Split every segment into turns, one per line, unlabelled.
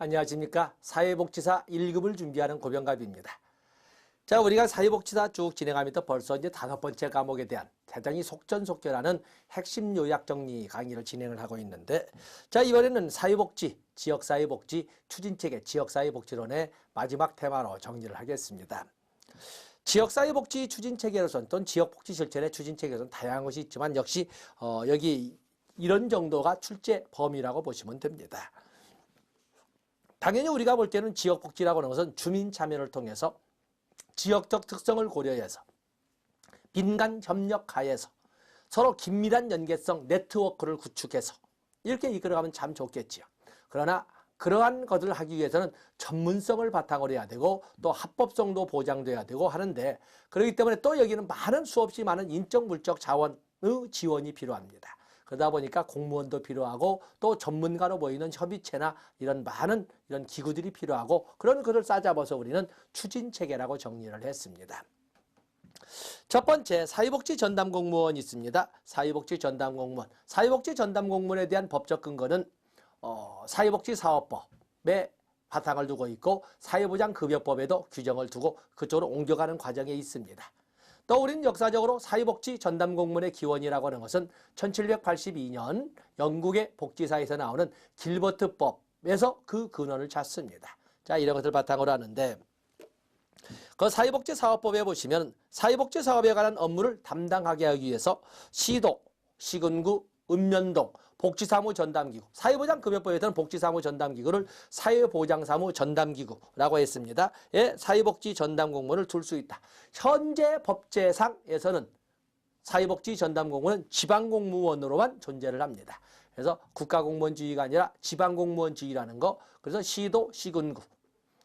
안녕하십니까. 사회복지사 1급을 준비하는 고병갑입니다. 자, 우리가 사회복지사 쭉 진행하면서 벌써 이제 5번째 과목에 대한 대단히 속전속결하는 핵심 요약 정리 강의를 진행을 하고 있는데, 자, 이번에는 사회복지, 지역사회복지 추진체계, 지역사회복지론의 마지막 테마로 정리를 하겠습니다. 지역사회복지 추진체계로서는 또는 지역복지 실천의 추진체계로서는 다양한 것이 있지만 역시 여기 이런 정도가 출제 범위라고 보시면 됩니다. 당연히 우리가 볼 때는 지역복지라고 하는 것은 주민 참여를 통해서 지역적 특성을 고려해서 민간 협력 하에서 서로 긴밀한 연계성 네트워크를 구축해서 이렇게 이끌어가면 참 좋겠지요. 그러나 그러한 것을 하기 위해서는 전문성을 바탕으로 해야 되고 또 합법성도 보장돼야 되고 하는데, 그렇기 때문에 또 여기는 수없이 많은 인적 물적 자원의 지원이 필요합니다. 그러다 보니까 공무원도 필요하고 또 전문가로 보이는 협의체나 이런 많은 이런 기구들이 필요하고, 그런 것을 싸잡아서 우리는 추진체계라고 정리를 했습니다. 첫 번째, 사회복지 전담 공무원이 있습니다. 사회복지 전담 공무원. 사회복지 전담 공무원에 대한 법적 근거는 사회복지사업법에 바탕을 두고 있고 사회보장급여법에도 규정을 두고 그쪽으로 옮겨가는 과정에 있습니다. 또 우리는 역사적으로 사회복지 전담 공무원의 기원이라고 하는 것은 1782년 영국의 복지사에서 나오는 길버트법에서 그 근원을 찾습니다. 자, 이런 것을 바탕으로 하는데, 그 사회복지사업법에 보시면 사회복지사업에 관한 업무를 담당하게 하기 위해서 시도, 시군구, 읍면동, 복지사무 전담기구, 사회보장급여법에서는 복지사무 전담기구를 사회보장사무 전담기구라고 했습니다. 예, 사회복지 전담 공무원을 둘 수 있다. 현재 법제상에서는 사회복지 전담 공무원은 지방공무원으로만 존재를 합니다. 그래서 국가공무원주의가 아니라 지방공무원주의라는 거, 그래서 시도, 시군구,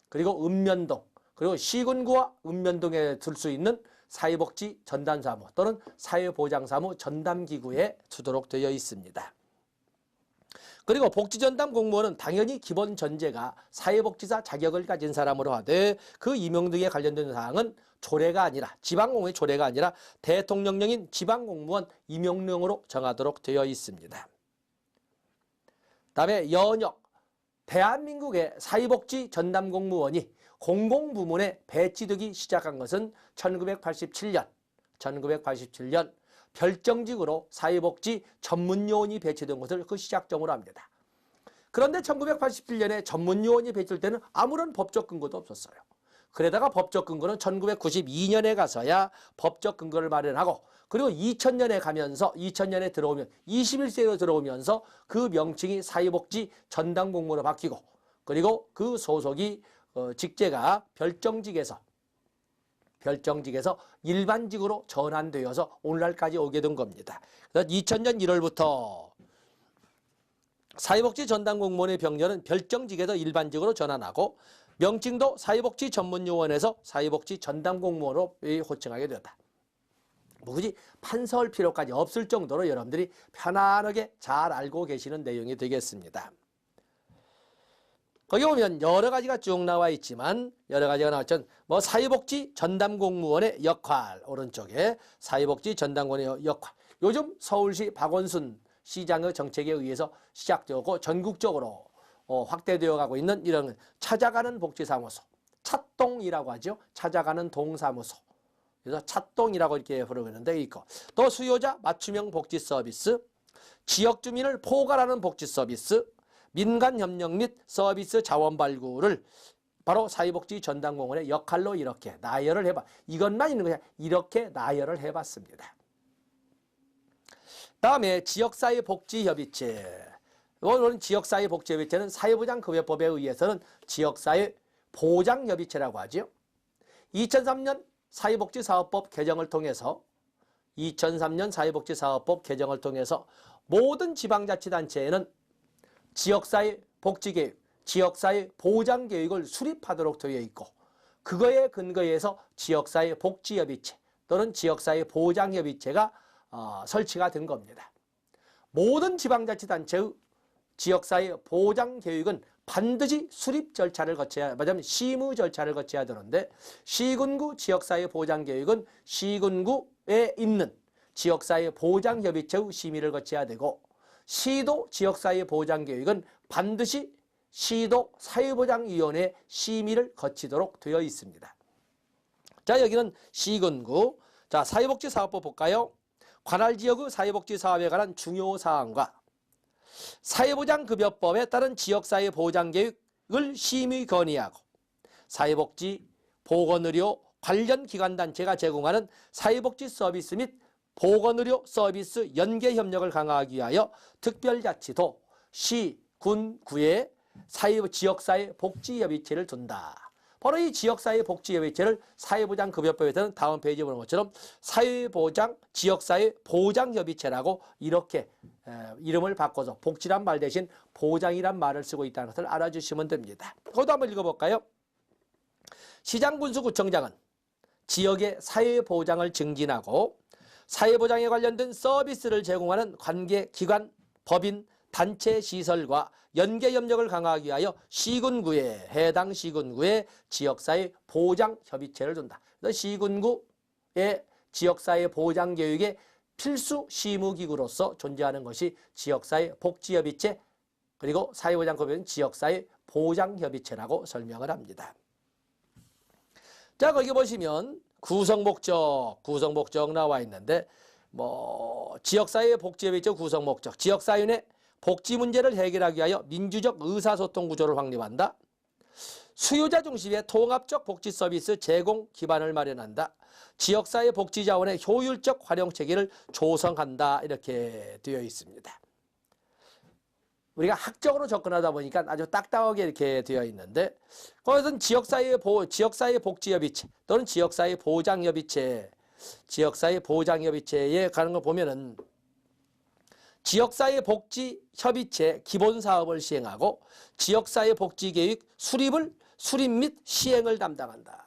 그리고 읍면동, 그리고 시군구와 읍면동에 둘 수 있는 사회복지 전담사무 또는 사회보장사무 전담기구에 두도록 되어 있습니다. 그리고 복지전담 공무원은 당연히 기본 전제가 사회복지사 자격을 가진 사람으로 하되 그 임용 등에 관련된 사항은 조례가 아니라, 지방공무원의 조례가 아니라 대통령령인 지방공무원 임용령으로 정하도록 되어 있습니다. 다음에 연역. 대한민국의 사회복지 전담 공무원이 공공부문에 배치되기 시작한 것은 1987년 별정직으로 사회복지 전문요원이 배치된 것을 그 시작점으로 합니다. 그런데 1987년에 전문요원이 배치될 때는 아무런 법적 근거도 없었어요. 그러다가 법적 근거는 1992년에 가서야 법적 근거를 마련하고, 그리고 2000년에 들어오면 21세기로 들어오면서 그 명칭이 사회복지 전담 공무원으로 바뀌고, 그리고 그 소속이 직제가 별정직에서 일반직으로 전환되어서 오늘날까지 오게 된 겁니다. 그래서 2000년 1월부터 사회복지 전담 공무원의 병렬은 별정직에서 일반직으로 전환하고 명칭도 사회복지 전문요원에서 사회복지 전담 공무원으로 호칭하게 되었다. 굳이 판서할 필요까지 없을 정도로 여러분들이 편안하게 잘 알고 계시는 내용이 되겠습니다. 거기 보면 여러 가지가 쭉 나와 있지만, 여러 가지가 나왔죠. 사회복지 전담 공무원의 역할, 오른쪽에 사회복지 전담 공무원의 역할. 요즘 서울시 박원순 시장의 정책에 의해서 시작되었고 전국적으로 확대되어 가고 있는 이런 찾아가는 복지사무소, 찻동이라고 하죠. 찾아가는 동사무소. 그래서 찻동이라고 이렇게 부르는데 있고, 또 수요자 맞춤형 복지 서비스, 지역 주민을 포괄하는 복지 서비스, 민간 협력 및 서비스 자원 발굴을 바로 사회복지 전담 공무원의 역할로 이렇게 나열을 이것만 있는 거냐, 이렇게 나열을 해봤습니다. 다음에 지역사회복지협의체. 오늘은 지역사회복지협의체는 사회보장급여법에 의해서는 지역사회보장협의체라고 하죠. 2003년 사회복지사업법 개정을 통해서 모든 지방자치단체에는 지역사회 복지계획, 지역사회 보장계획을 수립하도록 되어 있고, 그거에 근거해서 지역사회 복지협의체 또는 지역사회 보장협의체가 설치가 된 겁니다. 모든 지방자치단체의 지역사회 보장계획은 반드시 수립 절차를 거쳐야, 말하자면 심의 절차를 거쳐야 되는데, 시군구 지역사회 보장계획은 시군구에 있는 지역사회 보장협의체의 심의를 거쳐야 되고, 시도 지역사회 보장계획은 반드시 시도 사회보장위원회 심의를 거치도록 되어 있습니다. 자, 여기는 시군구. 자, 사회복지사업법 볼까요? 관할 지역의 사회복지사업에 관한 중요 사항과 사회보장급여법에 따른 지역사회 보장계획을 심의 건의하고 사회복지, 보건의료 관련 기관단체가 제공하는 사회복지 서비스 및 보건의료 서비스 연계협력을 강화하기 위하여 특별자치도, 시, 군, 구에 지역사회 복지협의체를 둔다. 바로 이 지역사회 복지협의체를 사회보장급여법에서는 다음 페이지에 보는 것처럼 사회보장, 지역사회 보장협의체라고 이렇게 이름을 바꿔서 복지란 말 대신 보장이란 말을 쓰고 있다는 것을 알아주시면 됩니다. 그것도 한번 읽어볼까요? 시장군수구청장은 지역의 사회보장을 증진하고 사회보장에 관련된 서비스를 제공하는 관계기관, 법인, 단체 시설과 연계협력을 강화하기 위하여 시군구에 해당 시군구에 지역사회 보장협의체를 둔다. 그래서 시군구의 지역사회 보장교육의 필수 시무기구로서 존재하는 것이 지역사회 복지협의체 그리고 사회보장급여는 지역사회 보장협의체라고 설명을 합니다. 자, 거기 보시면 구성목적 나와 있는데 지역사회 복지협의체 구성목적 지역사회 내 복지 문제를 해결하기 위하여 민주적 의사소통 구조를 확립한다. 수요자 중심의 통합적 복지 서비스 제공 기반을 마련한다. 지역사회 복지 자원의 효율적 활용 체계를 조성한다. 이렇게 되어 있습니다. 우리가 학적으로 접근하다 보니까 아주 딱딱하게 이렇게 되어 있는데 거기서는 지역사회 복지협의체 또는 지역사회 보장협의체에 가는 걸 보면은 지역사회 복지협의체 기본사업을 시행하고 지역사회 복지계획 수립 및 시행을 담당한다.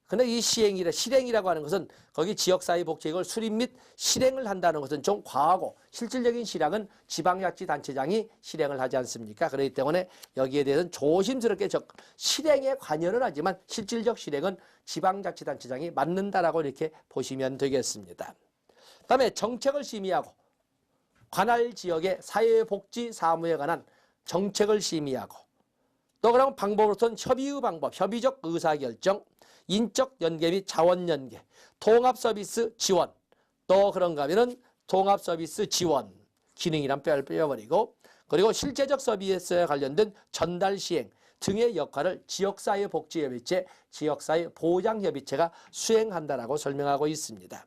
근데 이 실행이라고 하는 것은 거기 지역사회 복지계획을 수립 및 실행을 한다는 것은 좀 과하고 실질적인 실행은 지방자치단체장이 실행을 하지 않습니까? 그렇기 때문에 여기에 대해서는 조심스럽게 실행에 관여를 하지만 실질적 실행은 지방자치단체장이 맡는다라고 이렇게 보시면 되겠습니다. 그다음에 정책을 심의하고 관할 지역의 사회복지 사무에 관한 정책을 심의하고 또 그러면 방법으로서는 협의의 방법, 협의적 의사결정, 인적 연계 및 자원 연계, 통합 서비스 지원, 또 그런가 하면은 통합 서비스 지원 기능이란 빼버리고 그리고 실제적 서비스에 관련된 전달 시행 등의 역할을 지역사회 복지협의체, 지역사회 보장협의체가 수행한다라고 설명하고 있습니다.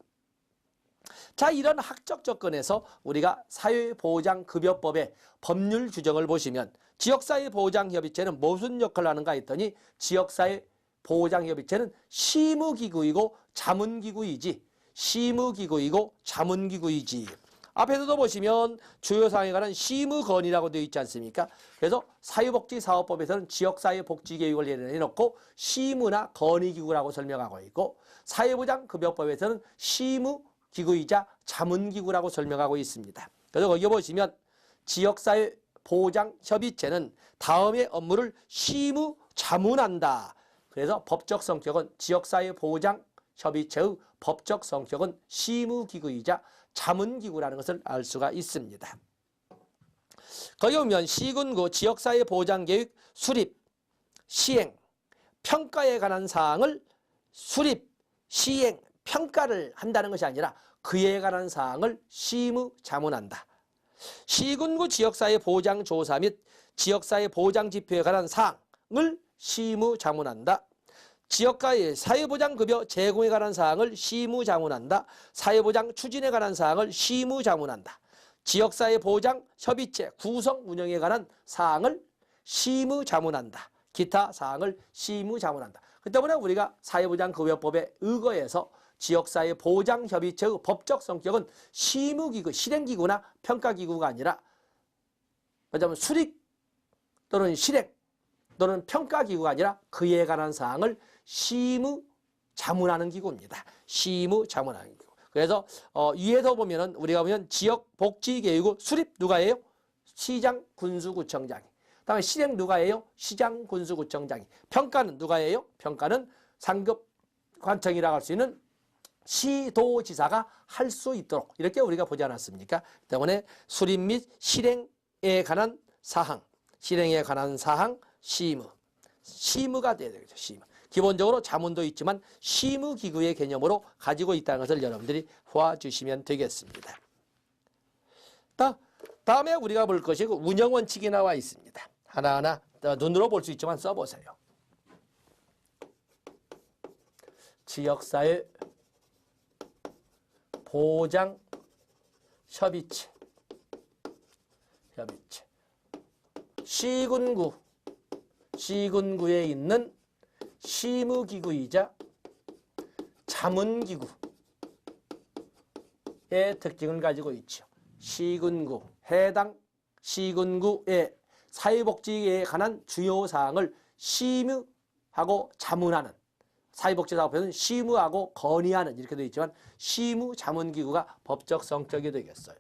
자, 이런 학적 접근에서 우리가 사회보장급여법의 법률 규정을 보시면 지역사회보장협의체는 무슨 역할을 하는가 했더니 지역사회보장협의체는 시무기구이고 자문기구이지 앞에서도 보시면 주요 사항에 관한 시무건의라고 되어 있지 않습니까? 그래서 사회복지사업법에서는 지역사회복지계획을 내놓고 시무나 건의기구라고 설명하고 있고 사회보장급여법에서는 시무기구이자 자문기구라고 설명하고 있습니다. 그래서 거기 보시면 지역사회보장협의체는 다음의 업무를 시무 자문한다. 그래서 법적 성격은 지역사회보장협의체의 법적 성격은 시무기구이자 자문기구라는 것을 알 수가 있습니다. 거기 보면 시군구 지역사회보장계획 수립, 시행, 평가에 관한 사항을 수립, 시행, 평가를 한다는 것이 아니라 그에 관한 사항을 시무자문한다. 시군구 지역사회 보장조사 및 지역사회 보장지표에 관한 사항을 시무자문한다. 지역가의 사회보장급여 제공에 관한 사항을 시무자문한다. 사회보장 추진에 관한 사항을 시무자문한다. 지역사회 보장협의체 구성 운영에 관한 사항을 시무자문한다. 기타 사항을 시무자문한다. 그 때문에 우리가 사회보장급여법에 의거해서 지역사회 보장협의체의 법적 성격은 시무기구, 실행기구나 평가기구가 아니라 뭐냐면 수립 또는 실행 또는 평가기구가 아니라 그에 관한 사항을 시무자문하는 기구입니다. 시무자문하는 기구. 그래서 위에서 보면은 우리가 보면 지역복지계획의 수립 누가 해요? 시장군수구청장이. 그다음에 실행 누가 해요? 시장군수구청장이. 평가는 누가 해요? 평가는 상급관청이라고 할 수 있는 시도지사가 할 수 있도록 이렇게 우리가 보지 않았습니까? 때문에 수립 및 실행에 관한 사항, 실행에 관한 사항 시무. 시무가 돼야 되겠죠. 시무. 기본적으로 자문도 있지만 시무기구의 개념으로 가지고 있다는 것을 여러분들이 보아주시면 되겠습니다. 다음에 우리가 볼 것이 운영원칙이 나와 있습니다. 하나하나 눈으로 볼 수 있지만 써보세요. 지역사회 보장 협의체. 시군구에 있는 시무기구이자 자문기구의 특징을 가지고 있죠. 시군구, 해당 시군구의 사회복지에 관한 주요 사항을 심의하고 자문하는, 사회복지사업에는 심의하고 건의하는 이렇게 되어 있지만 심의자문기구가 법적 성격이 되겠어요.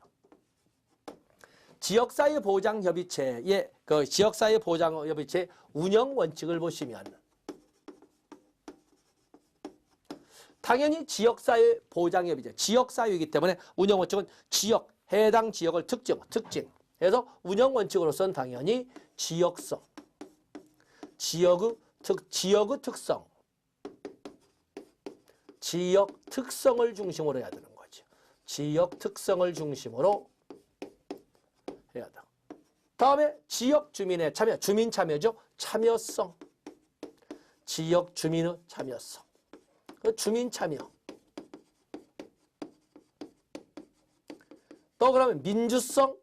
지역사회보장협의체의 지역사회보장협의체 운영원칙을 보시면 당연히 지역사회보장협의체, 지역사회이기 때문에 운영원칙은 해당 지역을 특징해서 운영원칙으로서는 당연히 지역성, 지역의 특성, 지역 특성을 중심으로 해야 되는 거죠. 지역 특성을 중심으로 해야 돼. 다음에 지역 주민의 참여, 주민 참여죠. 참여성. 지역 주민의 참여성. 주민 참여. 또 그러면 민주성.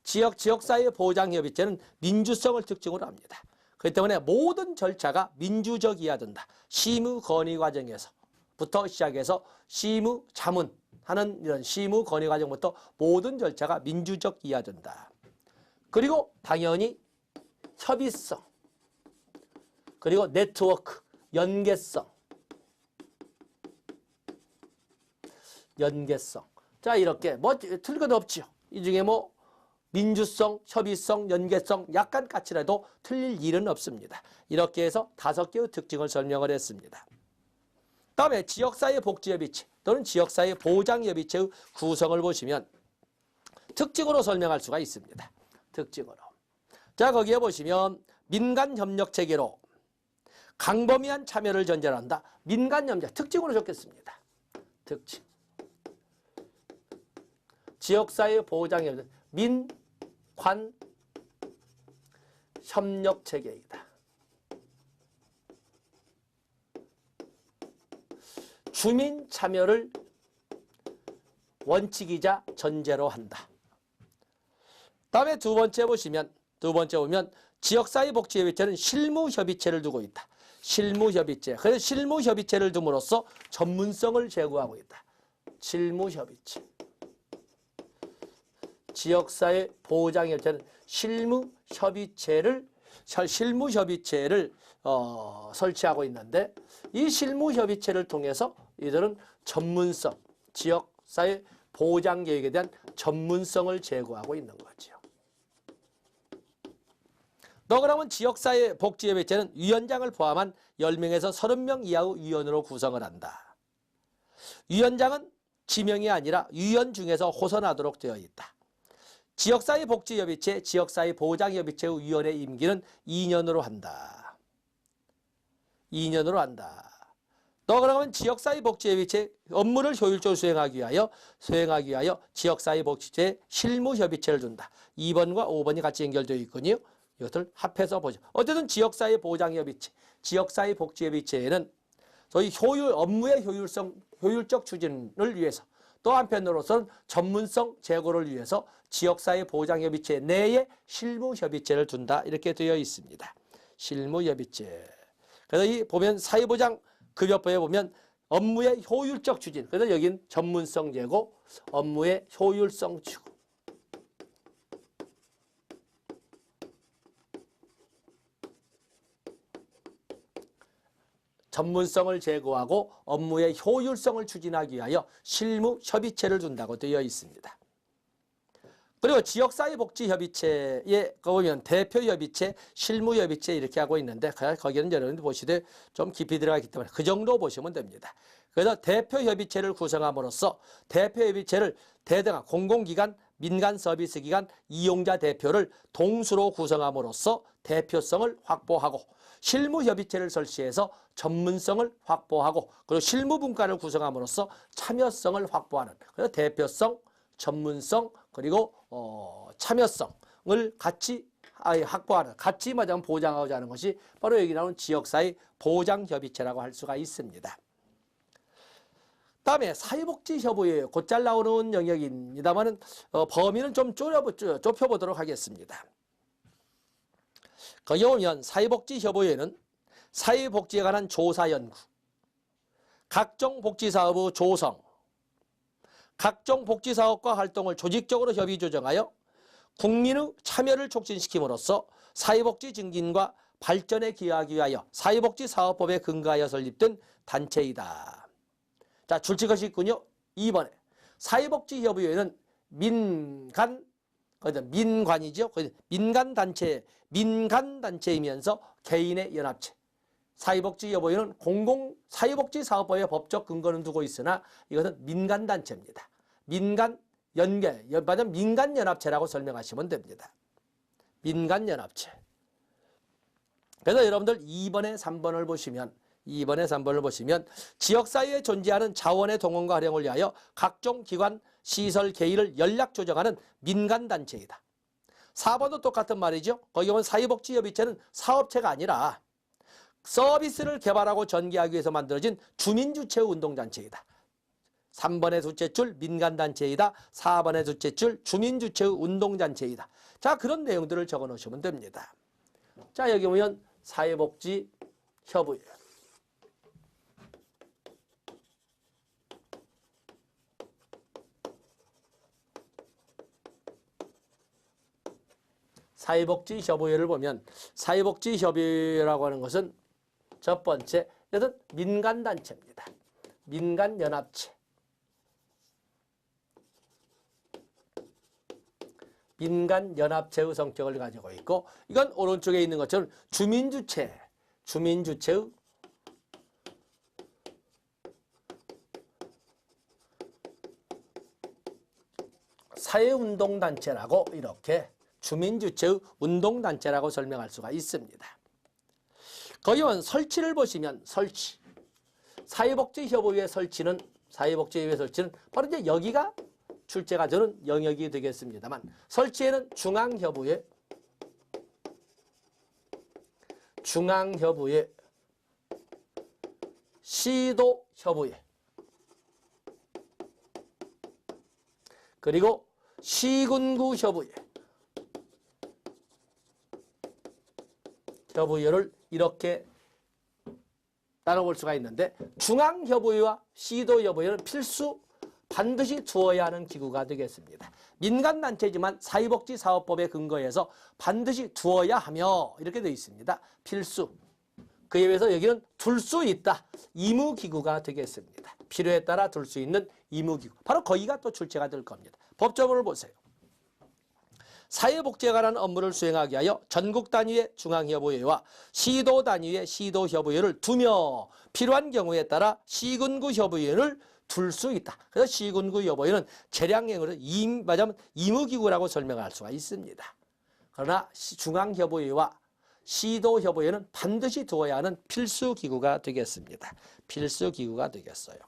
지역사회 보장협의체는 민주성을 특징으로 합니다. 그렇기 때문에 모든 절차가 민주적이어야 된다. 심의 건의 과정에서부터 시작해서 심의 자문하는 이런 심의 건의 과정부터 모든 절차가 민주적이어야 된다. 그리고 당연히 협의성, 그리고 네트워크, 연계성. 자, 이렇게 틀릴 건 없죠. 이 중에 민주성, 협의성, 연계성 약간 까칠해도 틀릴 일은 없습니다. 이렇게 해서 5개의 특징을 설명을 했습니다. 다음에 지역사회복지협의체 또는 지역사회보장협의체의 구성을 보시면 특징으로 설명할 수가 있습니다. 특징으로. 자, 거기에 보시면 민간협력체계로 광범위한 참여를 전제로 한다. 민간협력, 특징으로 적겠습니다. 특징. 지역사회보장협의체, 민관협력체계이다. 주민 참여를 원칙이자 전제로 한다. 다음에 두 번째 보면 지역사회복지협의체는 실무협의체를 두고 있다. 실무협의체. 그래서 실무협의체를 둠으로써 전문성을 제고하고 있다. 실무협의체. 지역사회보장협의체는 실무협의체를 설치하고 있는데 이 실무협의체를 통해서 이들은 전문성, 지역사회보장계획에 대한 전문성을 제고하고 있는 거죠. 또 그러면 지역사회복지협의체는 위원장을 포함한 10명에서 30명 이하의 위원으로 구성을 한다. 위원장은 지명이 아니라 위원 중에서 호선하도록 되어 있다. 지역사회복지협의체, 지역사회보장협의체의 위원회 임기는 2년으로 한다. 2년으로 한다. 또 그러면 지역사회복지협의체 업무를 효율적으로 수행하기 위하여 지역사회복지협의체 실무협의체를 둔다. 2번과 5번이 같이 연결되어 있군요. 이것을 합해서 보죠. 어쨌든 지역사회보장협의체, 지역사회복지협의체에는 저희 업무의 효율적 추진을 위해서 또 한편으로서는 전문성 제고를 위해서 지역사회보장협의체 내에 실무협의체를 둔다. 이렇게 되어 있습니다. 실무협의체. 그래서 이 보면 사회보장급여법에 보면 업무의 효율적 추진. 그래서 여긴 전문성 제고, 업무의 효율성 추구. 전문성을 제고하고 업무의 효율성을 추진하기 위하여 실무협의체를 둔다고 되어 있습니다. 그리고 지역사회복지협의체에 보면 대표협의체, 실무협의체 이렇게 하고 있는데 거기는 여러분들 보시되 좀 깊이 들어가기 때문에 그 정도 보시면 됩니다. 그래서 대표협의체를 구성함으로써 대표협의체를 대등한 공공기관, 민간서비스기관, 이용자 대표를 동수로 구성함으로써 대표성을 확보하고 실무협의체를 설치해서 전문성을 확보하고 그리고 실무분과를 구성함으로써 참여성을 확보하는 그래서 대표성, 전문성 그리고 참여성을 같이 확보하는 같이 말하자면 보장하고자 하는 것이 바로 여기 나오는 지역사회 보장협의체라고 할 수가 있습니다. 다음에 사회복지협의회 곧잘 나오는 영역입니다만 범위는 좀 좁혀보도록 하겠습니다. 거기 보면 사회복지협의회는 사회복지에 관한 조사연구, 각종 복지사업의 조성, 각종 복지사업과 활동을 조직적으로 협의 조정하여 국민의 참여를 촉진시킴으로써 사회복지 증진과 발전에 기여하기 위하여 사회복지사업법에 근거하여 설립된 단체이다. 자, 줄치것이 있군요. 2번에 사회복지협의회는 민간이죠. 민간단체이면서 개인의 연합체. 사회복지협의회는 사회복지사업법의 법적 근거는 두고 있으나 이것은 민간단체입니다. 민간연합체라고 설명하시면 됩니다. 민간연합체. 그래서 여러분들 2번에 3번을 보시면 지역사회에 존재하는 자원의 동원과 활용을 위하여 각종 기관, 시설, 개인을 연락 조정하는 민간단체이다. 4번도 똑같은 말이죠. 거기 보면 사회복지협의체는 사업체가 아니라 서비스를 개발하고 전개하기 위해서 만들어진 주민주체의 운동단체이다. 3번의 둘째 줄 민간단체이다. 4번의 둘째 줄 주민주체의 운동단체이다. 자, 그런 내용들을 적어 놓으시면 됩니다. 자, 여기 보면 사회복지협의회. 사회복지협의회를 보면 사회복지협의회라고 하는 것은 첫 번째, 이것은 민간단체입니다. 민간연합체. 민간연합체의 성격을 가지고 있고 이건 오른쪽에 있는 것처럼 주민주체의 사회운동단체라고 이렇게 주민주체의 운동단체라고 설명할 수가 있습니다. 거기 온 설치를 보시면 사회복지협의회 설치는 바로 이제 여기가 출제가 되는 영역이 되겠습니다만 설치에는 중앙협의회, 시도협의회, 그리고 협의회를 이렇게 나눠볼 수가 있는데 중앙협의회와 시도협의회는 반드시 두어야 하는 기구가 되겠습니다. 민간단체지만 사회복지사업법에 근거해서 반드시 두어야 하며 이렇게 되어 있습니다. 필수. 그에 비해서 여기는 둘 수 있다. 의무기구가 되겠습니다. 필요에 따라 둘 수 있는 의무기구. 바로 거기가 또 출제가 될 겁니다. 법조문을 보세요. 사회복지에 관한 업무를 수행하기 위하여 전국 단위의 중앙협의회와 시도 단위의 시도협의회를 두며 필요한 경우에 따라 시군구 협의회를 둘 수 있다. 그래서 시군구 협의회는 재량행으로 의무기구라고 설명할 수가 있습니다. 그러나 중앙협의회와 시도협의회는 반드시 두어야 하는 필수기구가 되겠습니다. 필수기구가 되겠어요.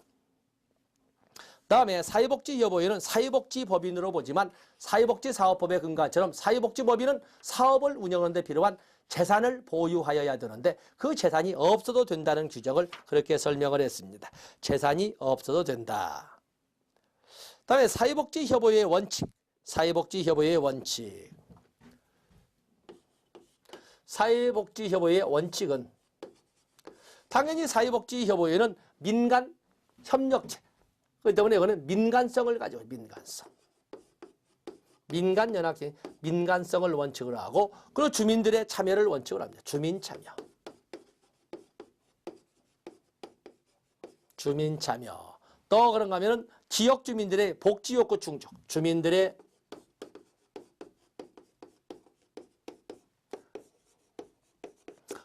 다음에 사회복지협의회는 사회복지법인으로 보지만 사회복지사업법의 근거처럼 사회복지법인은 사업을 운영하는 데 필요한 재산을 보유하여야 되는데 그 재산이 없어도 된다는 규정을 그렇게 설명을 했습니다. 재산이 없어도 된다. 다음에 사회복지협의회의 원칙. 사회복지협의회의 원칙은 당연히 사회복지협의회는 민간협력체. 그렇기 때문에 이거는 민간성을 가지고 민간연합체, 민간성을 원칙으로 하고 그리고 주민들의 참여를 원칙으로 합니다. 주민참여. 또 그런가 하면은 지역 주민들의 복지욕구 충족, 주민들의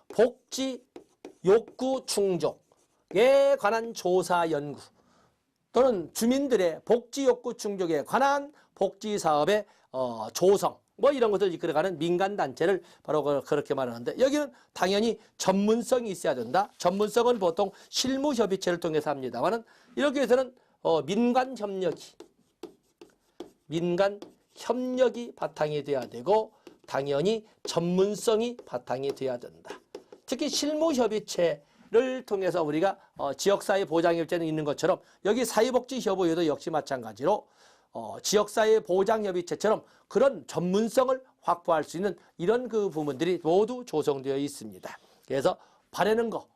복지욕구 충족, 관한 조사 연구 또는 주민들의 복지 욕구 충족에 관한 복지 사업의 조성 뭐 이런 것을 이끌어가는 민간 단체를 바로 그렇게 말하는데 여기는 당연히 전문성이 있어야 된다. 전문성은 보통 실무협의체를 통해서 합니다만은 이렇게 해서는 민간 협력이 바탕이 돼야 되고 당연히 전문성이 바탕이 돼야 된다. 특히 실무협의체를 통해서 우리가 지역사회 보장협의체는 있는 것처럼 여기 사회복지협의회도 역시 마찬가지로 지역사회 보장협의체처럼 그런 전문성을 확보할 수 있는 이런 그 부분들이 모두 조성되어 있습니다. 그래서 바라는 거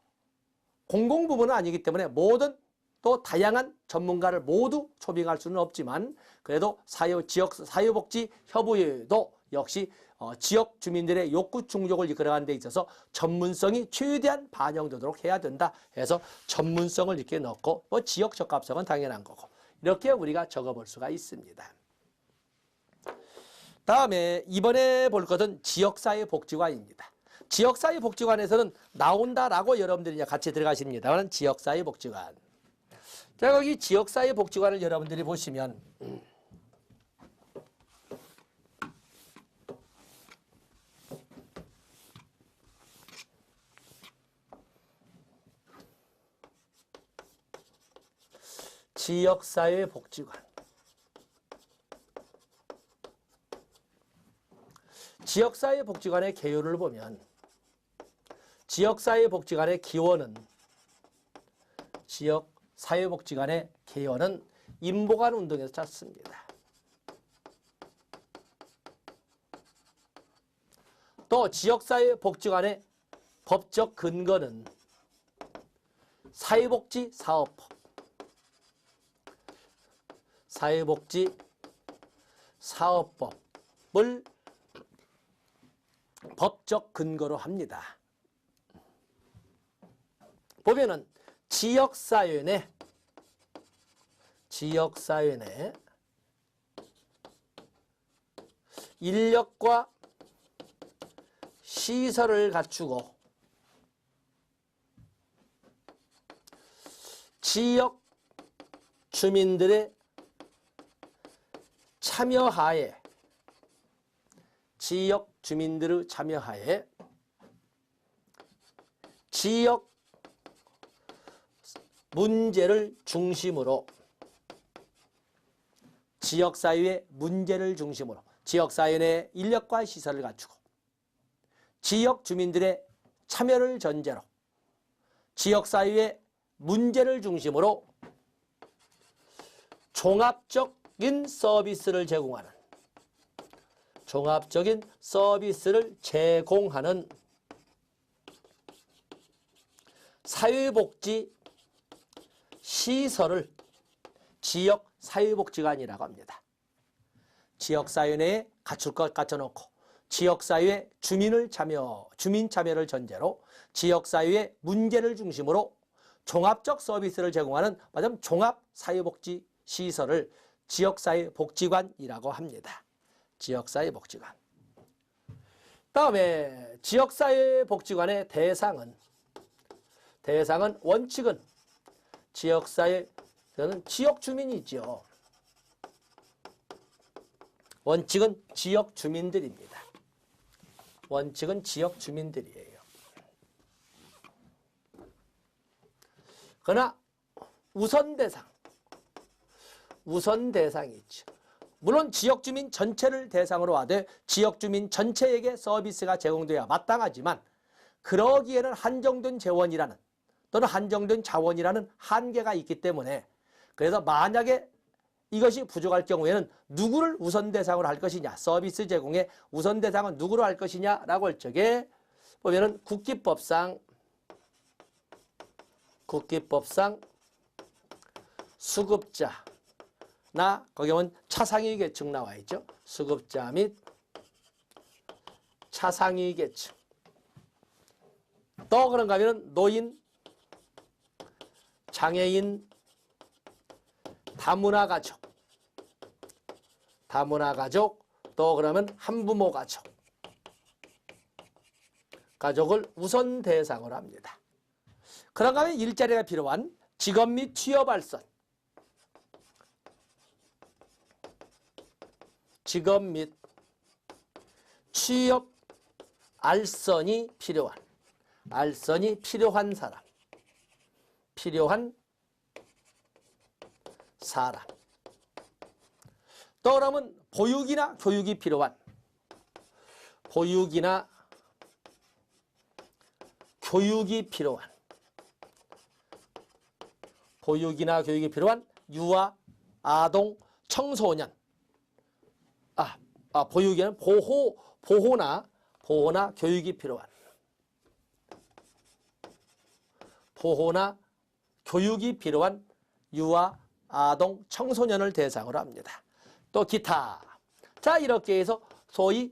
공공부문은 아니기 때문에 모든 또 다양한 전문가를 모두 초빙할 수는 없지만 그래도 지역 사회복지협의회도 역시 지역 주민들의 욕구 충족을 이끌어가는 데 있어서 전문성이 최대한 반영되도록 해야 된다 해서 전문성을 이렇게 넣고 뭐 지역 적합성은 당연한 거고 이렇게 우리가 적어볼 수가 있습니다. 다음에 이번에 볼 것은 지역사회복지관입니다. 지역사회복지관에서는 나온다라고 여러분들이 같이 들어가십니다만 지역사회복지관. 자, 거기 지역사회복지관을 여러분들이 보시면 지역사회복지관. 지역사회복지관의 개요를 보면 지역사회복지관의 기원은 지역사회복지관의 개요는 인보관 운동에서 찾습니다. 또 지역사회복지관의 법적 근거는 사회복지사업법, 사회복지사업법을 법적 근거로 합니다. 보면은 지역사회 내 인력과 시설을 갖추고 지역 주민들의 참여하에 지역 문제를 중심으로 지역사회의 문제를 중심으로 지역사회 내 인력과 시설을 갖추고 지역 주민들의 참여를 전제로 지역사회의 문제를 중심으로 종합적인 서비스를 제공하는 사회복지 시설을 지역사회복지관이라고 합니다. 지역사회 내에 갖출 것 갖춰놓고 지역사회의 주민 참여를 전제로 지역사회의 문제를 중심으로 종합적 서비스를 제공하는 말하자면 종합사회복지 시설을 지역사회복지관이라고 합니다. 지역사회복지관. 다음에 지역사회복지관의 대상은 원칙은 지역사회는 지역주민이죠. 원칙은 지역주민들입니다. 원칙은 지역주민들이에요. 그러나 우선 대상이 있죠. 물론 지역주민 전체를 대상으로 하되 지역주민 전체에게 서비스가 제공돼야 마땅하지만 그러기에는 한정된 재원이라는 또는 한정된 자원이라는 한계가 있기 때문에 그래서 만약에 이것이 부족할 경우에는 누구를 우선 대상으로 할 것이냐, 서비스 제공의 우선 대상은 누구로 할 것이냐라고 할 적에 보면은 국기법상 수급자나 거기 보면 차상위 계층 나와 있죠. 수급자 및 차상위 계층. 또 그런가 하면 노인, 장애인, 다문화 가족, 또 그러면 한부모 가족을 우선 대상으로 합니다. 그런가 하면 일자리가 필요한 직업 및 취업 알선, 직업 및 취업 알선이 필요한 사람, 또 그러면 보육이나 교육이 필요한 유아, 아동, 청소년, 보육에는 보호나 교육이 필요한 유아, 아동, 청소년을 대상으로 합니다. 또 기타. 자, 이렇게 해서 소위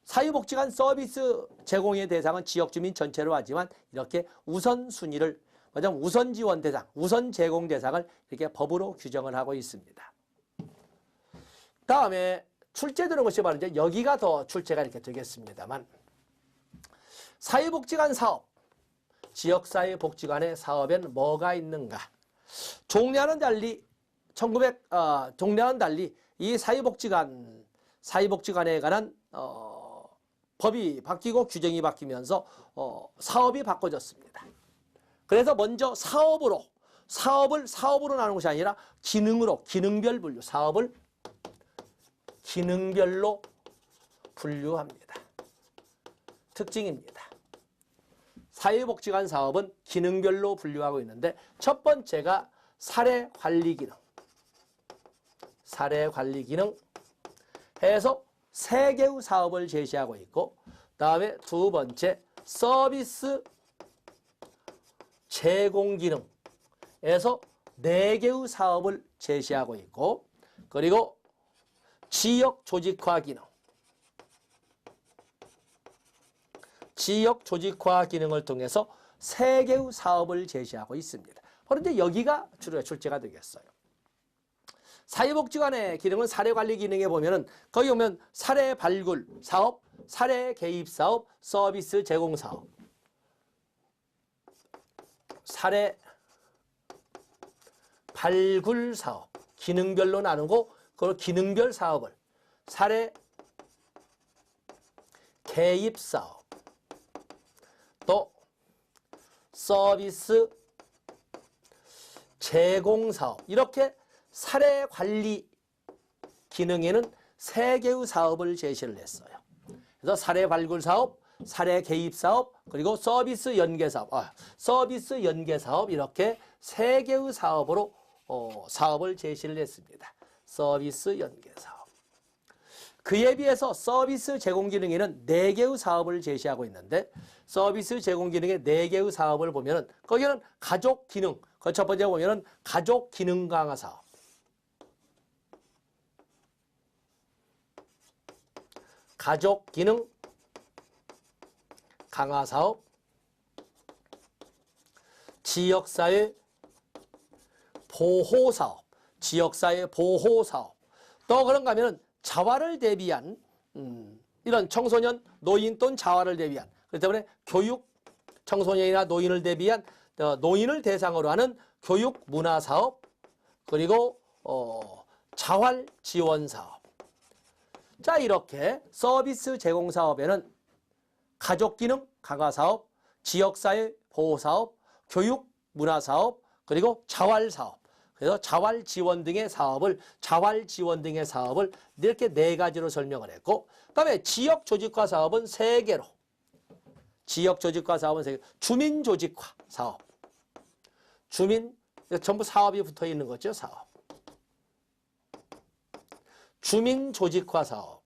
사회복지관 서비스 제공의 대상은 지역주민 전체로 하지만 이렇게 우선순위를, 우선 지원 대상, 우선 제공 대상을 이렇게 법으로 규정을 하고 있습니다. 다음에 출제되는 것이 바로 이제 여기가 더 출제가 이렇게 되겠습니다만, 사회복지관 사업, 지역사회복지관의 사업에는 뭐가 있는가? 종래와는 달리 이 사회복지관에 관한 법이 바뀌고 규정이 바뀌면서 사업이 바꿔졌습니다. 그래서 먼저 사업으로 나누는 것이 아니라 기능별 분류, 사업을 기능별로 분류합니다. 특징입니다. 사회복지관 사업은 기능별로 분류하고 있는데, 첫 번째가 사례관리 기능 해서 3개의 사업을 제시하고 있고, 다음에 두 번째 서비스 제공 기능에서 4개의 사업을 제시하고 있고, 그리고 지역 조직화 기능을 통해서 3개의 사업을 제시하고 있습니다. 그런데 여기가 주로 출제가 되겠어요. 사회복지관의 기능은 사례관리 기능에 보면은 거기 보면 사례 발굴 사업, 사례 개입 사업, 서비스 제공 사업, 사례 발굴 사업 기능별로 나누고, 그 기능별 사업을 사례 개입 사업, 또 서비스 제공 사업, 이렇게 사례 관리 기능에는 3개의 사업을 제시를 했어요. 그래서 사례 발굴 사업, 사례 개입 사업, 그리고 서비스 연계 사업, 이렇게 3개의 사업으로 사업을 제시를 했습니다. 서비스 연계 사업. 그에 비해서 서비스 제공 기능에는 4개의 사업을 제시하고 있는데, 서비스 제공 기능의 4개의 사업을 보면은 거기는 가족 기능, 그 첫 번째 보면은 가족 기능 강화 사업, 가족 기능 강화 사업, 지역사회 보호 사업, 또 그런가 하면 자활을 대비한 이런 청소년, 노인 또는 자활을 대비한, 그렇기 때문에 교육, 청소년이나 노인을 대비한 노인을 대상으로 하는 교육 문화 사업, 그리고 자활 지원 사업. 자, 이렇게 서비스 제공 사업에는 가족 기능 강화 사업, 지역사회 보호 사업, 교육 문화 사업, 그리고 자활 사업, 그래서 자활 지원 등의 사업을 이렇게 4가지로 설명을 했고, 그다음에 지역 조직화 사업은 3개로, 주민 조직화 사업, 전부 사업이 붙어 있는 거죠. 사업, 주민 조직화 사업,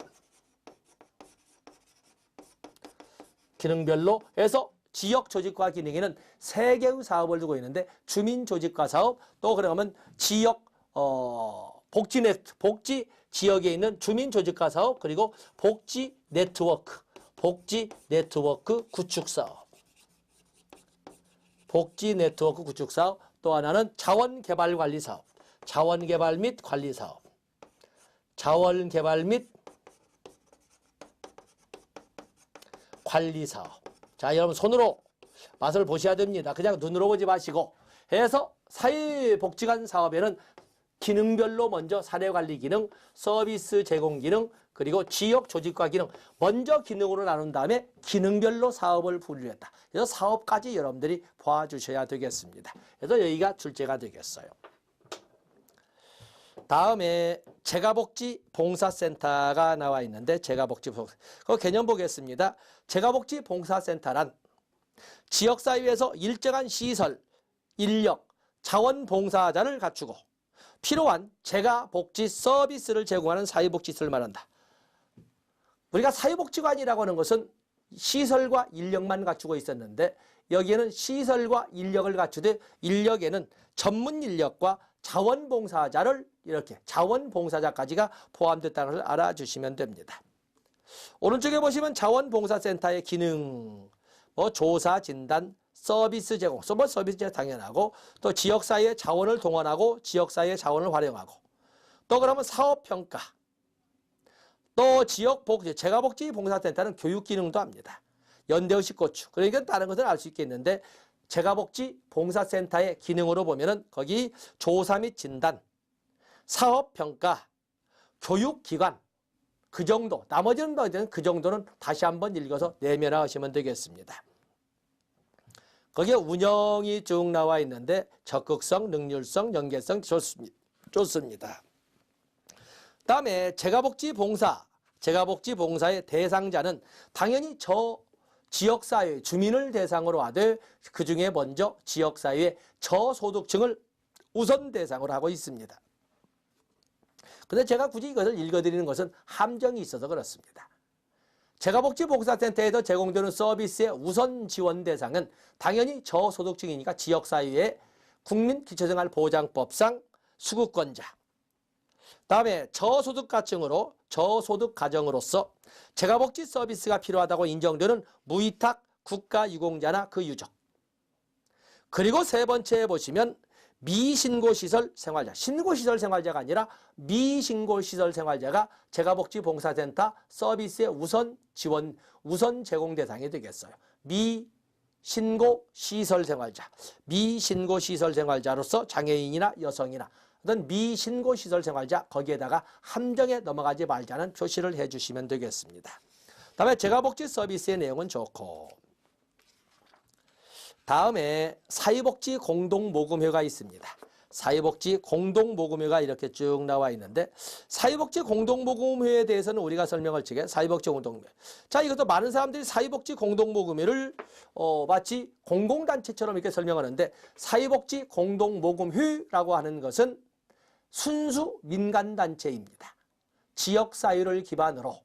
기능별로 해서 지역 조직화 기능에는 3개의 사업을 두고 있는데, 주민 조직화 사업, 또 그러면 지역 복지 지역에 있는 주민 조직화 사업, 그리고 복지 네트워크 구축 사업, 또 하나는 자원개발 관리 사업, 자원개발 및 관리 사업, 자, 여러분 손으로 맛을 보셔야 됩니다. 그냥 눈으로 보지 마시고 해서 사회복지관 사업에는 기능별로 먼저 사례관리 기능, 서비스 제공 기능, 그리고 지역 조직화 기능 먼저 기능으로 나눈 다음에 기능별로 사업을 분류했다. 그래서 사업까지 여러분들이 봐주셔야 되겠습니다. 그래서 여기가 출제가 되겠어요. 다음에 재가복지 봉사센터가 나와 있는데 재가복지 봉사 그 개념 보겠습니다. 재가복지 봉사센터란 지역사회에서 일정한 시설, 인력, 자원봉사자를 갖추고 필요한 재가복지 서비스를 제공하는 사회복지시설을 말한다. 우리가 사회복지관이라고 하는 것은 시설과 인력만 갖추고 있었는데 여기에는 시설과 인력을 갖추되 인력에는 전문 인력과 자원봉사자를 이렇게 자원봉사자까지가 포함됐다는 것을 알아주시면 됩니다. 오른쪽에 보시면 자원봉사센터의 기능, 조사, 진단, 서비스 제공, 서비스 제공 당연하고 또 지역사회의 자원을 동원하고 지역사회의 자원을 활용하고 또 그러면 사업평가 또 지역복지, 재가복지 봉사센터는 교육기능도 합니다. 연대의식 고추. 그러니까 다른 것은 알 수 있겠는데 재가복지 봉사센터의 기능으로 보면은 거기 조사 및 진단, 사업평가, 교육기관 그 정도 나머지는 그 정도는 다시 한번 읽어서 내면화하시면 되겠습니다. 거기에 운영이 쭉 나와 있는데 적극성, 능률성, 연계성 좋습니다. 다음에 재가복지 봉사의 대상자는 당연히 지역사회 주민을 대상으로 하되 그중에 먼저 지역사회의 저소득층을 우선 대상으로 하고 있습니다. 근데 제가 굳이 이것을 읽어드리는 것은 함정이 있어서 그렇습니다. 재가복지 봉사센터에서 제공되는 서비스의 우선 지원 대상은 당연히 저소득층이니까 지역사회의 국민기초생활보장법상 수급권자. 다음에 저소득가정으로서 재가복지 서비스가 필요하다고 인정되는 무위탁 국가유공자나 그 유족. 그리고 세 번째에 보시면 미신고시설 생활자, 신고시설 생활자가 아니라 미신고시설 생활자가 재가복지 봉사센터 서비스의 우선 지원, 우선 제공 대상이 되겠어요. 미신고시설 생활자로서 장애인이나 여성이나 어떤 미신고시설 생활자 거기에다가 함정에 넘어가지 말자는 표시를 해주시면 되겠습니다. 다음에 재가복지 서비스의 내용은 좋고 다음에 사회복지 공동모금회가 있습니다. 사회복지 공동모금회가 이렇게 쭉 나와 있는데 사회복지 공동모금회에 대해서는 우리가 설명할 적에 사회복지 공동모금회. 자, 이것도 많은 사람들이 사회복지 공동모금회를 마치 공공단체처럼 이렇게 설명하는데 사회복지 공동모금회라고 하는 것은 순수 민간단체입니다. 지역사회를 기반으로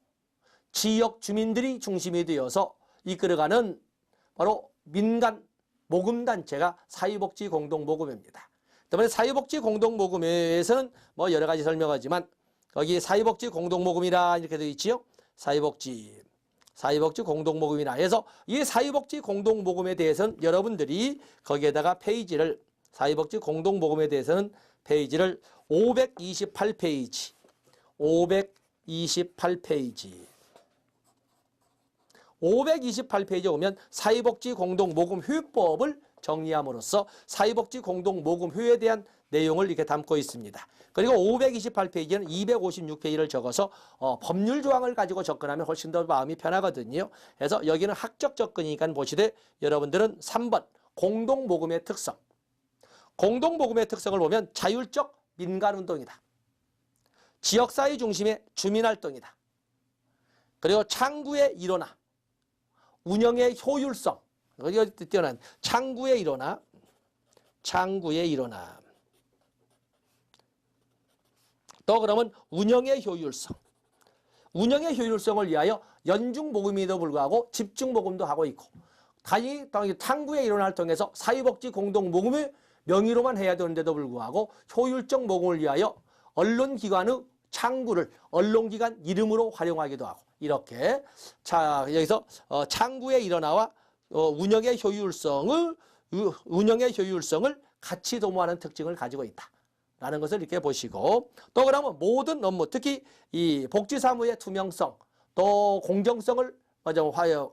지역 주민들이 중심이 되어서 이끌어가는 바로 민간 모금단체가 사회복지 공동모금회입니다. 그다음에 사회복지 공동모금회에서는 여러 가지 설명하지만 거기 사회복지 공동모금이라 이렇게 되어 있지요. 사회복지 공동모금이라 해서 이 사회복지 공동모금에 대해서는 여러분들이 거기에다가 페이지를 사회복지 공동모금에 대해서는 페이지를 528페이지에 오면 사회복지 공동모금회법을 정리함으로써 사회복지 공동모금회에 대한 내용을 이렇게 담고 있습니다. 그리고 528페이지는 256페이지를 적어서 법률 조항을 가지고 접근하면 훨씬 더 마음이 편하거든요. 그래서 여기는 학적 접근이니까 보시되 여러분들은 3번 공동모금의 특성. 공동모금의 특성을 보면 자율적 민간운동이다. 지역사회 중심의 주민활동이다. 그리고 창구의 일원화. 운영의 효율성, 여기가 뛰어난 창구의 일원화. 또 그러면 운영의 효율성. 운영의 효율성을 위하여 연중모금에도 불구하고 집중모금도 하고 있고 당연히 탐구의 일원화를 통해서 사회복지 공동모금을 명의로만 해야 되는데도 불구하고 효율적 모금을 위하여 언론기관의 창구를 언론기관 이름으로 활용하기도 하고 이렇게 자 여기서 창구의 일원화와 운영의 효율성을 같이 도모하는 특징을 가지고 있다라는 것을 이렇게 보시고 또 그러면 모든 업무 특히 이 복지사무의 투명성 또 공정성을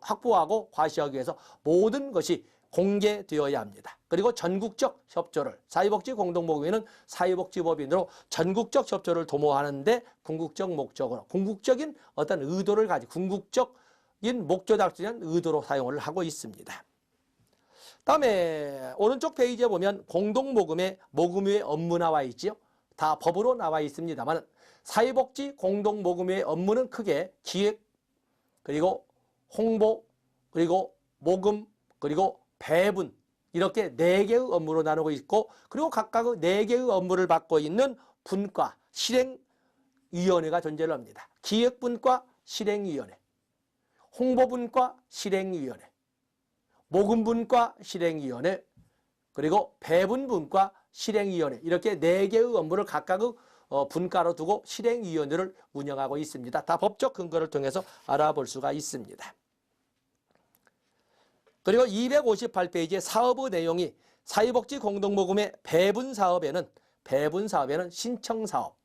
확보하고 과시하기 위해서 모든 것이 공개되어야 합니다. 그리고 전국적 협조를 사회복지 공동모금회는 사회복지법인으로 전국적 협조를 도모하는데 궁극적 목적으로 궁극적인 어떤 의도를 가지고 궁극적인 목표 달성을 위한 의도로 사용을 하고 있습니다. 다음에 오른쪽 페이지에 보면 공동모금회 모금회의 업무 나와 있지요. 다 법으로 나와 있습니다만 사회복지 공동모금회의 업무는 크게 기획, 그리고 홍보, 그리고 모금, 그리고 배분 이렇게 4개의 업무로 나누고 있고 그리고 각각의 4개의 업무를 맡고 있는 분과 실행위원회가 존재를 합니다. 기획분과 실행위원회, 홍보분과 실행위원회, 모금분과 실행위원회, 그리고 배분분과 실행위원회 이렇게 4개의 업무를 각각의 분과로 두고 실행위원회를 운영하고 있습니다. 다 법적 근거를 통해서 알아볼 수가 있습니다. 그리고 258페이지의 사업의 내용이 사회복지 공동모금의 배분사업에는 신청사업,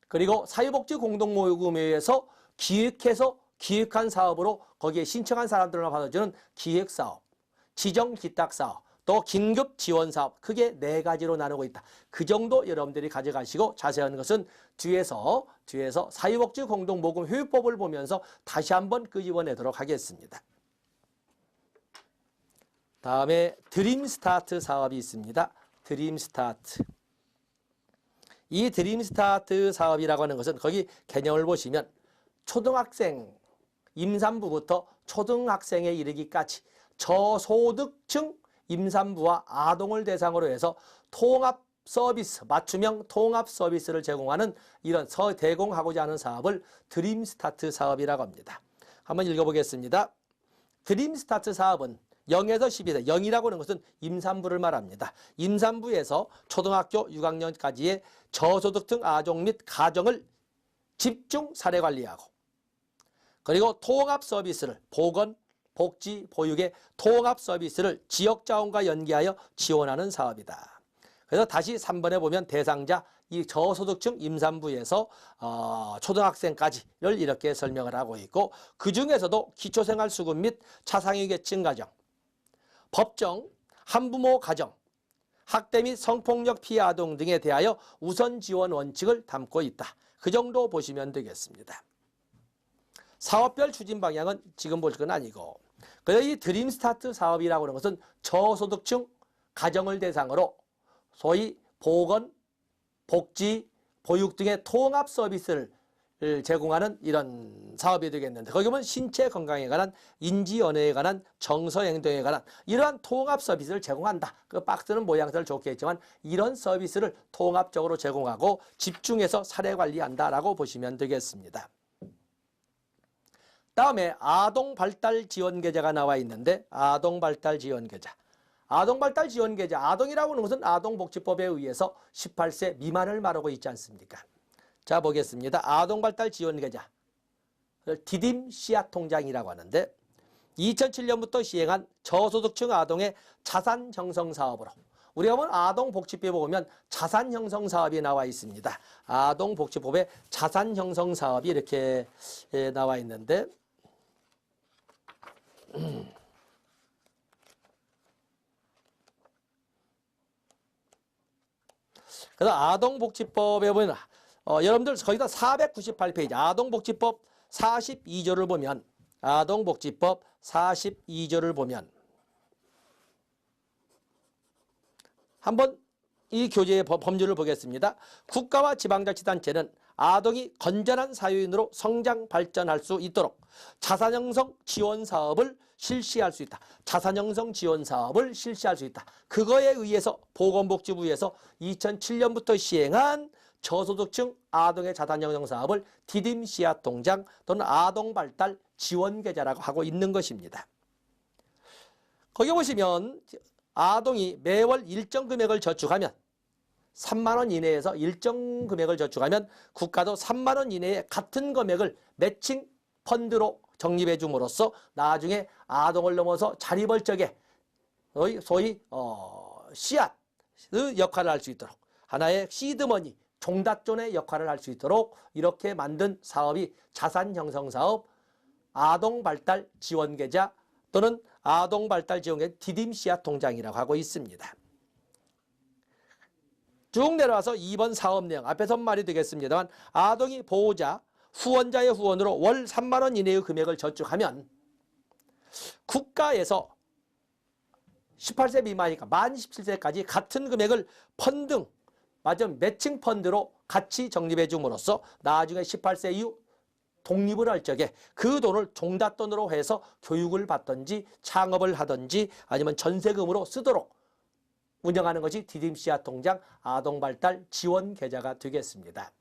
그리고 사회복지 공동모금회에서 기획한 사업으로 거기에 신청한 사람들만 받아주는 기획사업, 지정기탁사업, 또 긴급지원사업 크게 4가지로 나누고 있다. 그 정도 여러분들이 가져가시고 자세한 것은 뒤에서 사회복지 공동모금 효율법을 보면서 다시 한번 끄집어내도록 하겠습니다. 다음에 드림스타트 사업이 있습니다. 드림스타트. 이 드림스타트 사업이라고 하는 것은 거기 개념을 보시면 초등학생, 임산부부터 초등학생에 이르기까지 저소득층 임산부와 아동을 대상으로 해서 통합 서비스, 맞춤형 통합 서비스를 제공하는 이런 대공하고자 하는 사업을 드림스타트 사업이라고 합니다. 한번 읽어보겠습니다. 드림스타트 사업은 0에서 12세, 0이라고 하는 것은 임산부를 말합니다. 임산부에서 초등학교 6학년까지의 저소득층 아동 및 가정을 집중 사례 관리하고 그리고 통합 서비스를 보건, 복지, 보육의 통합 서비스를 지역자원과 연계하여 지원하는 사업이다. 그래서 다시 3번에 보면 대상자 이 저소득층 임산부에서 초등학생까지를 이렇게 설명을 하고 있고 그 중에서도 기초생활수급 및 차상위계층 가정, 법정, 한부모 가정, 학대 및 성폭력 피해 아동 등에 대하여 우선 지원 원칙을 담고 있다. 그 정도 보시면 되겠습니다. 사업별 추진 방향은 지금 볼 건 아니고 그래서 이 드림스타트 사업이라고 하는 것은 저소득층 가정을 대상으로 소위 보건, 복지, 보육 등의 통합 서비스를 제공하는 이런 사업이 되겠는데 거기 보면 신체 건강에 관한, 인지 언어에 관한, 정서 행동에 관한 이러한 통합 서비스를 제공한다. 그 박스는 모양새를 좋게 했지만 이런 서비스를 통합적으로 제공하고 집중해서 사례 관리한다라고 보시면 되겠습니다. 다음에 아동발달지원계좌가 나와 있는데 아동발달지원계좌. 아동발달지원계좌, 아동이라고 하는 것은 아동복지법에 의해서 18세 미만을 말하고 있지 않습니까? 자 보겠습니다. 아동발달지원계좌, 디딤 씨앗통장이라고 하는데 2007년부터 시행한 저소득층 아동의 자산형성사업으로 우리가 보면 아동복지법에 보면 자산형성사업이 나와 있습니다. 아동복지법에 자산형성사업이 이렇게 나와 있는데 그래서 아동복지법에 보면 여러분들 거기다 498페이지 아동복지법 42조를 보면 아동복지법 42조를 보면 한번 이 교재의 법률을 보겠습니다. 국가와 지방자치단체는 아동이 건전한 사회인으로 성장 발전할 수 있도록 자산형성 지원 사업을 실시할 수 있다. 자산형성 지원 사업을 실시할 수 있다. 그거에 의해서 보건복지부에서 2007년부터 시행한 저소득층 아동의 자산형성 사업을 디딤 씨앗통장 또는 아동발달 지원계좌라고 하고 있는 것입니다. 거기 보시면 아동이 매월 일정 금액을 저축하면 3만 원 이내에서 일정 금액을 저축하면 국가도 3만 원 이내에 같은 금액을 매칭 펀드로 적립해 줌으로써 나중에 아동을 넘어서 자립을 적에 소위 씨앗의 역할을 할 수 있도록 하나의 시드머니, 종잣돈의 역할을 할 수 있도록 이렇게 만든 사업이 자산형성사업, 아동발달 지원계좌 또는 아동발달지원회 디딤씨앗 통장이라고 하고 있습니다. 쭉 내려와서 2번 사업 내용 앞에서 말이 되겠습니다만 아동이 보호자, 후원자의 후원으로 월 3만 원 이내의 금액을 저축하면 국가에서 18세 미만이니까 만 17세까지 같은 금액을 펀드, 매칭 펀드로 같이 적립해 줌으로써 나중에 18세 이후 독립을 할 적에 그 돈을 종잣돈으로 해서 교육을 받든지 창업을 하든지 아니면 전세금으로 쓰도록 운영하는 것이 디딤씨앗 통장 아동발달 지원 계좌가 되겠습니다.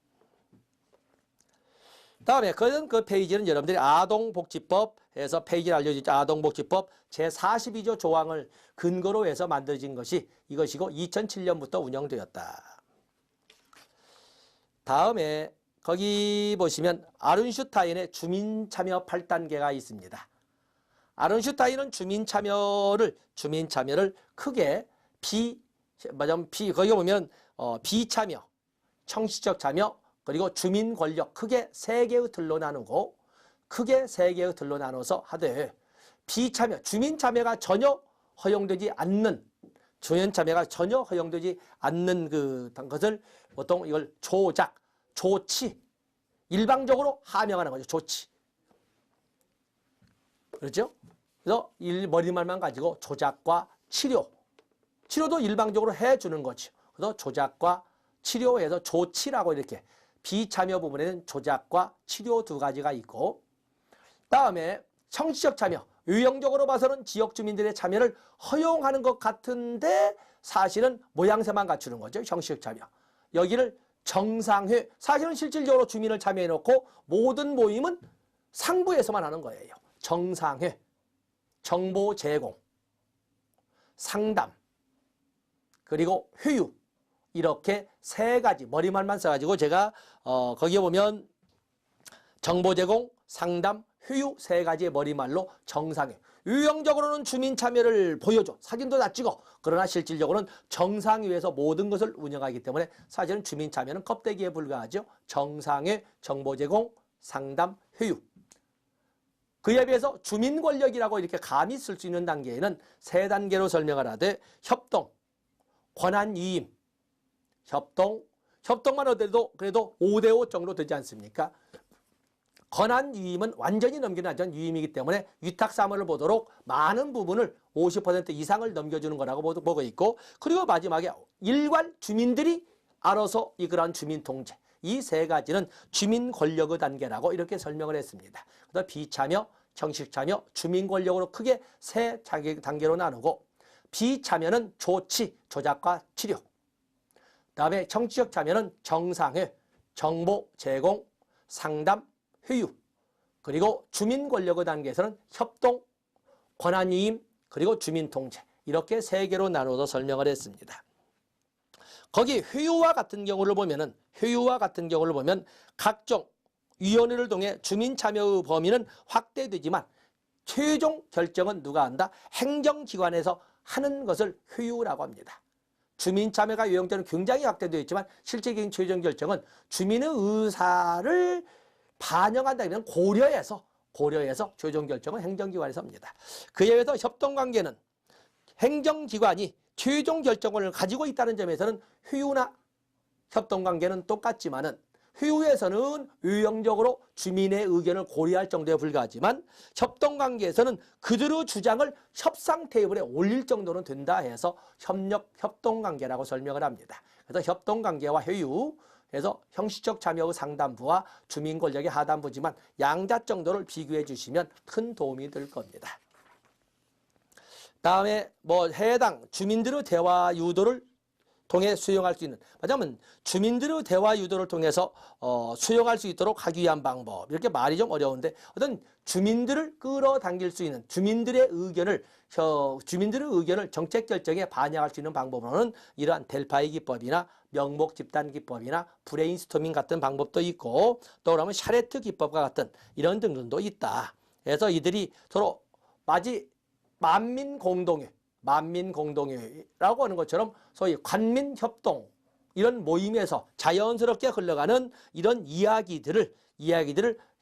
다음에 그 페이지는 여러분들이 아동복지법에서 페이지를 알려주죠. 아동복지법 제42조 조항을 근거로 해서 만들어진 것이 이것이고 2007년부터 운영되었다. 다음에 거기 보시면 아른슈타인의 주민참여 8단계가 있습니다. 아른슈타인은 주민참여를 크게 거기 보면 비참여, 청시적 참여, 그리고 주민 권력 크게 세 개의 틀로 나누고 하되 비참여, 주민 참여가 전혀 허용되지 않는 것을 보통 이걸 조치, 일방적으로 하명하는 거죠. 조치. 그렇죠? 그래서 머리말만 가지고 조작과 치료도 일방적으로 해주는 거죠. 그래서 조작과 치료에서 조치라고 이렇게 비참여 부분에는 조작과 치료 두 가지가 있고 다음에 청시적 참여, 유형적으로 봐서는 지역 주민들의 참여를 허용하는 것 같은데 사실은 모양새만 갖추는 거죠. 청시적 참여. 여기를 정상회, 사실은 실질적으로 주민을 참여해놓고 모든 모임은 상부에서만 하는 거예요. 정상회, 정보 제공, 상담, 그리고 회유 이렇게 세 가지 머리말만 써가지고 제가 거기에 보면 정보 제공, 상담, 회유 세 가지의 머리말로 정상회. 유형적으로는 주민 참여를 보여줘. 사진도 다 찍어. 그러나 실질적으로는 정상회에서 모든 것을 운영하기 때문에 사실은 주민 참여는 껍데기에 불과하죠. 정상회, 정보 제공, 상담, 회유. 그에 비해서 주민 권력이라고 이렇게 감히 쓸 수 있는 단계에는 세 단계로 설명을 하되 협동, 권한 위임, 협동만 하더라도 그래도 5대5 정도 되지 않습니까? 권한 위임은 완전히 넘기는 완전 위임이기 때문에 위탁사무를 보도록 많은 부분을 50% 이상을 넘겨주는 거라고 보고 있고 그리고 마지막에 일괄 주민들이 알아서 이끌어간 주민통제 이 세 가지는 주민 권력의 단계라고 이렇게 설명을 했습니다. 그래서 비참여, 청식참여, 주민 권력으로 크게 세 단계로 나누고 비참여는 조치, 조작과 치료 다음에 정치적 참여는 정상회, 정보 제공, 상담, 회유 그리고 주민 권력의 단계에서는 협동, 권한위임 그리고 주민통제 이렇게 세 개로 나눠서 설명을 했습니다. 거기 회유와 같은 경우를 보면 각종 위원회를 통해 주민 참여의 범위는 확대되지만 최종 결정은 누가 한다? 행정기관에서 하는 것을 회유라고 합니다. 주민 참여가 요령대로 굉장히 확대되어 있지만 실질적인 최종 결정은 주민의 의사를 반영한다면 고려해서 최종 결정은 행정기관에서 합니다. 그에 비해서 협동관계는 행정기관이 최종 결정권을 가지고 있다는 점에서는 회유나 협동관계는 똑같지만은 회유에서는 유형적으로 주민의 의견을 고려할 정도에 불과하지만 협동관계에서는 그들의 주장을 협상 테이블에 올릴 정도는 된다 해서 협동관계라고 설명을 합니다. 그래서 협동관계와 회유에서 형식적 참여의 상담부와 주민 권력의 하단부지만 양자 정도를 비교해 주시면 큰 도움이 될 겁니다. 다음에 해당 주민들의 대화 유도를 통해 수용할 수 있는 맞으면 주민들의 대화 유도를 통해서 수용할 수 있도록 하기 위한 방법 이렇게 말이 좀 어려운데 어떤 주민들을 끌어당길 수 있는 주민들의 의견을 정책 결정에 반영할 수 있는 방법으로는 이러한 델파이 기법이나 명목 집단 기법이나 브레인스토밍 같은 방법도 있고 또 그러면 샤레트 기법과 같은 이런 등등도 있다. 그래서 이들이 서로 만민공동회라고 하는 것처럼 소위 관민협동 이런 모임에서 자연스럽게 흘러가는 이런 이야기들을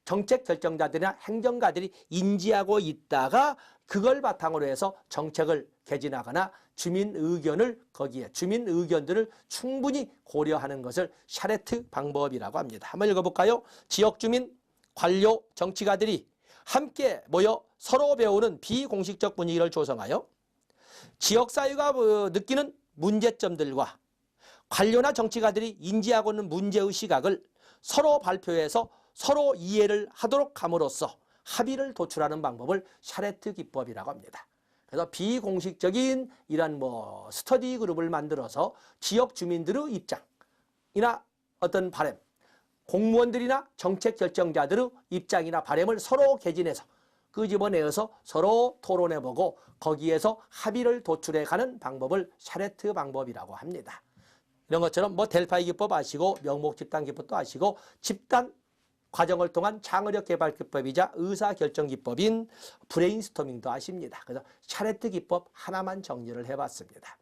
정책 결정자들이나 행정가들이 인지하고 있다가 그걸 바탕으로 해서 정책을 개진하거나 주민 의견들을 충분히 고려하는 것을 샤레트 방법이라고 합니다. 한번 읽어볼까요? 지역 주민, 관료, 정치가들이 함께 모여 서로 배우는 비공식적 분위기를 조성하여 지역사회가 느끼는 문제점들과 관료나 정치가들이 인지하고 있는 문제의 시각을 서로 발표해서 서로 이해를 하도록 함으로써 합의를 도출하는 방법을 샤레트 기법이라고 합니다. 그래서 비공식적인 이런 스터디 그룹을 만들어서 지역 주민들의 입장이나 어떤 바람, 공무원들이나 정책 결정자들의 입장이나 바람을 서로 개진해서 끄집어내어서 서로 토론해보고 거기에서 합의를 도출해가는 방법을 샤레트 방법이라고 합니다. 이런 것처럼 델파이 기법 아시고 명목 집단 기법도 아시고 집단 과정을 통한 창의력 개발 기법이자 의사결정 기법인 브레인스토밍도 아십니다. 그래서 샤레트 기법 하나만 정리를 해봤습니다.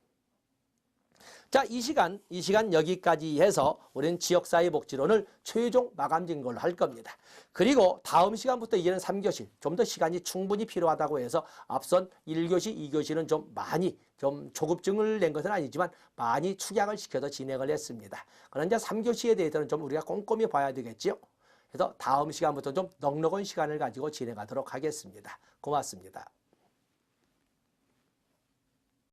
자, 이 시간 여기까지 해서 우리는 지역사회 복지론을 최종 마감 진거로 할 겁니다. 그리고 다음 시간부터 이제는 3교시, 좀 더 시간이 충분히 필요하다고 해서 앞선 1교시, 2교시는 좀 조급증을 낸 것은 아니지만 많이 축약을 시켜서 진행을 했습니다. 그런데 3교시에 대해서는 좀 우리가 꼼꼼히 봐야 되겠지요. 그래서 다음 시간부터 좀 넉넉한 시간을 가지고 진행하도록 하겠습니다. 고맙습니다.